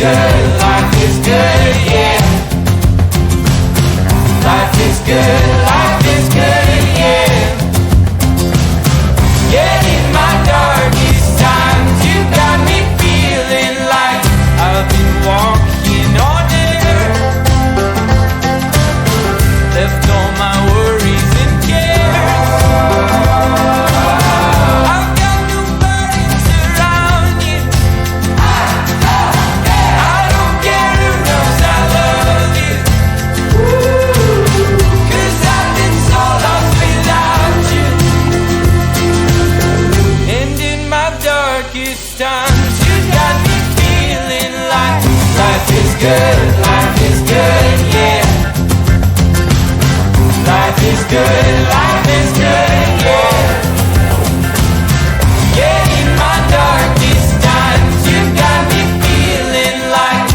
good, life is good, yeah. Life is good, life is good, yeah. Yeah, in my darkest times, you got me feeling like I've been walking on air. Left all my worries and cares. I've got no burdens around you. I don't care who knows I love you. 'Cause I've been so lost without you. And in my darkest times, you got me feeling like life is good, yeah. Life is good, yeah. Yeah, in my darkest times, you got me feeling like.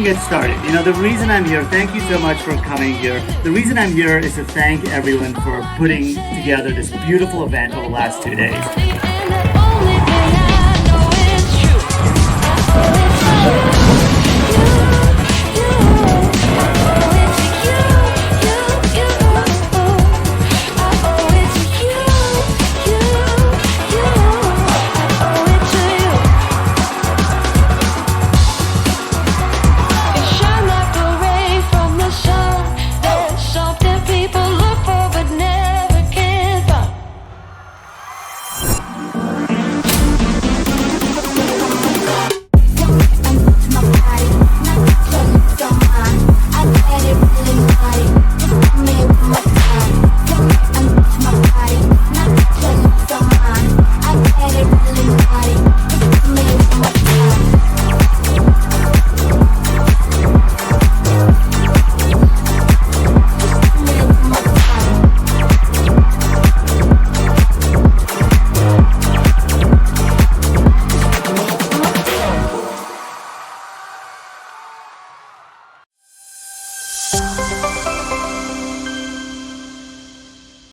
Get started. You know, the reason I'm here, thank you so much for coming here. The reason I'm here is to thank everyone for putting together this beautiful event over the last 2 days.